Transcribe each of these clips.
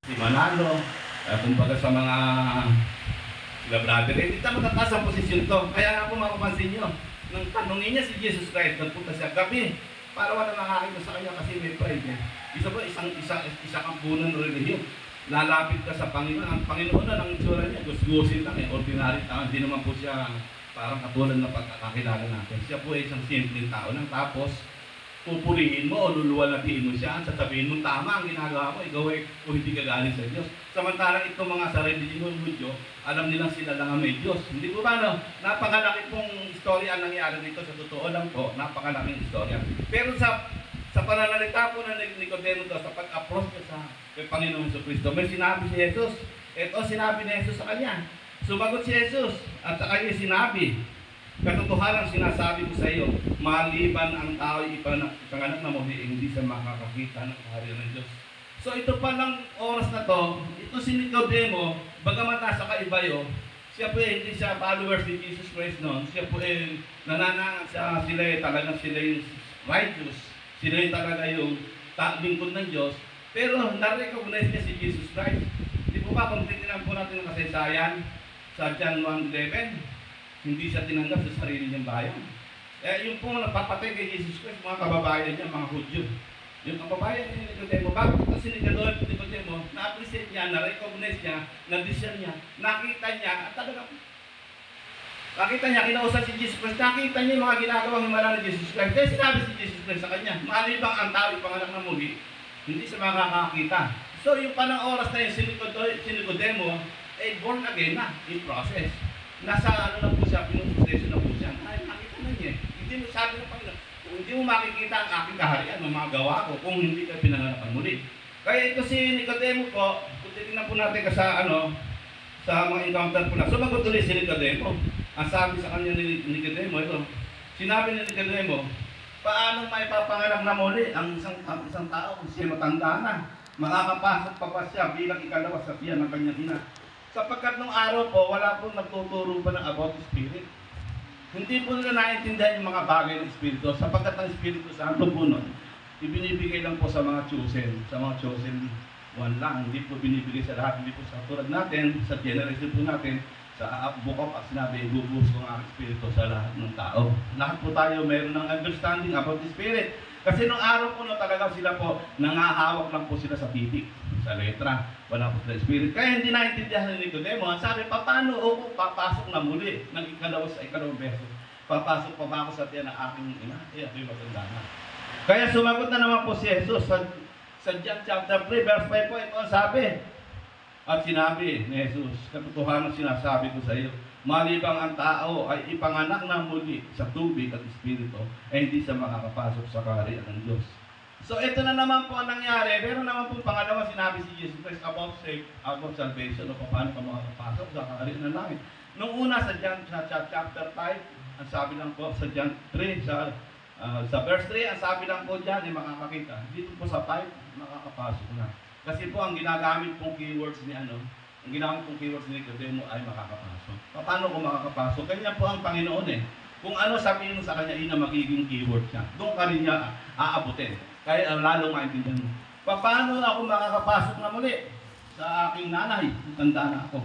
Si Manalo, kumbaga sa mga brother, hindi tayo matataas ang posisyon to. Kaya nga po mapapansin nyo, nang tanongin niya si Jesus Christ, nagpunta siya gabi, para wala nakakita sa kanya kasi may pride niya. Isa po, isang kampunan ng relihiyon. Lalapit ka sa Panginoon. Ang Panginoon na ang itsura niya, gustusin lang ordinary tao. Hindi naman po siya parang katulad na pagkakakilala natin. Siya po ay isang simpleng tao lang. Tapos, pupurihin mo o luluwalhatiin mo siya, sasabihin mo tama ang ginagawa mo, ikaw ay kung hindi ka galing sa Diyos. Samantalang itong mga sarili ng Hudyo, alam nilang sila lang ang may Diyos. Hindi po ba, no? Napakalaki pong istorya ang nangyari dito, sa totoo lang po, napakalaking istorya. Pero sa pananalita po ng Nicodemo to, sa pag-approach niya sa Panginoon Jesucristo, may sinabi si Jesus. Ito sinabi ni Jesus sa kanya. Sumagot si Jesus at sa kanya sinabi, katotohanan sinasabi ko sa iyo, maliban ang tao ipanganak na muli, hindi siya makakakita ng kaharian ng Diyos. So ito palang oras na to, ito si Nicodemo, bagamat nasa kaibayo, siya po hindi siya followers ni Jesus Christ noon, siya po nananangan siya, sila yung righteous, sila yung talaga yung lingkod ng Diyos, pero na-recognize niya si Jesus Christ. Di po ba, kung titignan po natin ang kasaysayan sa John 1:11, hindi siya tinanggap sa sarili niyang bayan. Yung pong napapatay kay Jesus Christ, mga kababayan niya, mga Hudyo. Yung kababayan ni Nicodemo, bakit ito si Nicodemo, na-appreciate niya, na-recognize niya, na-discern niya, nakita niya, at talaga, nakita niya, kinausap si Jesus Christ, nakita niya yung mga ginagawang himala ni Jesus Christ. Kaya sinabi si Jesus Christ sa kanya, maalibang ang tao ipanganak na muli, hindi siya makakakita. So yung panang oras na yun, si Nicodemo, born again na, in process. Nasa lang po siya, pinuproseso na po siya. Ay, nakita na niya. Hindi mo sabi ng Panginoon, kung hindi mo makikita ang aking kaharian, ang mga gawa ko, kung hindi ka pinanganakan muli. Kaya ito si Nicodemo po, kung titignan po natin ka sa mga encounter po na, sumagot ulit si Nicodemo. Ang sabi sa kanya ni Nicodemo, ito, sinabi ni Nicodemo, paano may papanganak na muli ang isang tao kung siya matanda na? Makakapasok pa ba siya bilang ikalawa sa tiyan ng kanyang ina? Sapagkat nung araw po, wala pong nagtuturo pa ng about Spirit. Hindi po nila naintindihan yung mga bagay ng Espiritu. Sapagkat ang Espiritu Santo po nun, ibinibigay lang po sa mga chosen one lang. Hindi po binibigay sa lahat. Hindi po sa tulad natin, sa generation po natin, sa book of Acts sinabi, ibubuhos ko ang Espiritu sa lahat ng tao. Lahat po tayo mayroon ng understanding about the Spirit. Kasi nung araw po talaga sila po, nangahawak lang po sila sa titik, sa letra. Wala po sa Spirit. Kaya hindi naintindihan ni Nicodemo. Sabi, paano ako papasok na muli ng ikalawang beso? Papasok pa ba ako sa tiyan ng aking ina? Ako'y matanda na. Kaya sumagot na naman po si Jesus sa John chapter 3, verse 5 po, ito ang sabi. At sinabi ni Jesus, katotohanan sinasabi ko sa iyo, malibang ang tao ay ipanganak na muli sa tubig at Espiritu, ay hindi siya makakapasok sa kaharian ng Diyos. So ito na naman po ang nangyari. Pero naman po pangalawa sinabi si Jesus Christ about salvation o paano ka makakapasok sa kaharian ng langit. Nung una sa John chapter 5, ang sabi lang po sa John 3, sa verse 3, ang sabi lang po dyan ay makakakita. Dito po sa 5, makakapasok na. Kasi po ang ginagamit pong keywords ni Nicodemo ay makakapasok. Paano ko makakapasok? Kanya po ang Panginoon Kung ano sabihin mo sa kanya, yun ang magiging keyword niya. Doon ka rin niya aabutin. Kaya lalong maintindihan mo. Paano ako makakapasok na muli sa aking nanay? Tanda na ako.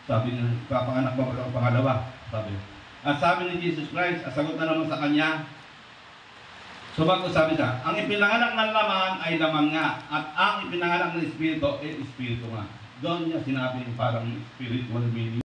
Sabi niya, papanganak ba ako pangalawa? Sabi. At sabi ni Jesus Christ, sagot na naman sa kanya, sumagot sabi siya, ang ipinanganak ng laman ay laman nga, at ang ipinanganak ng Espiritu ay Espiritu nga. Doon niya sinabi parang spiritual meaning.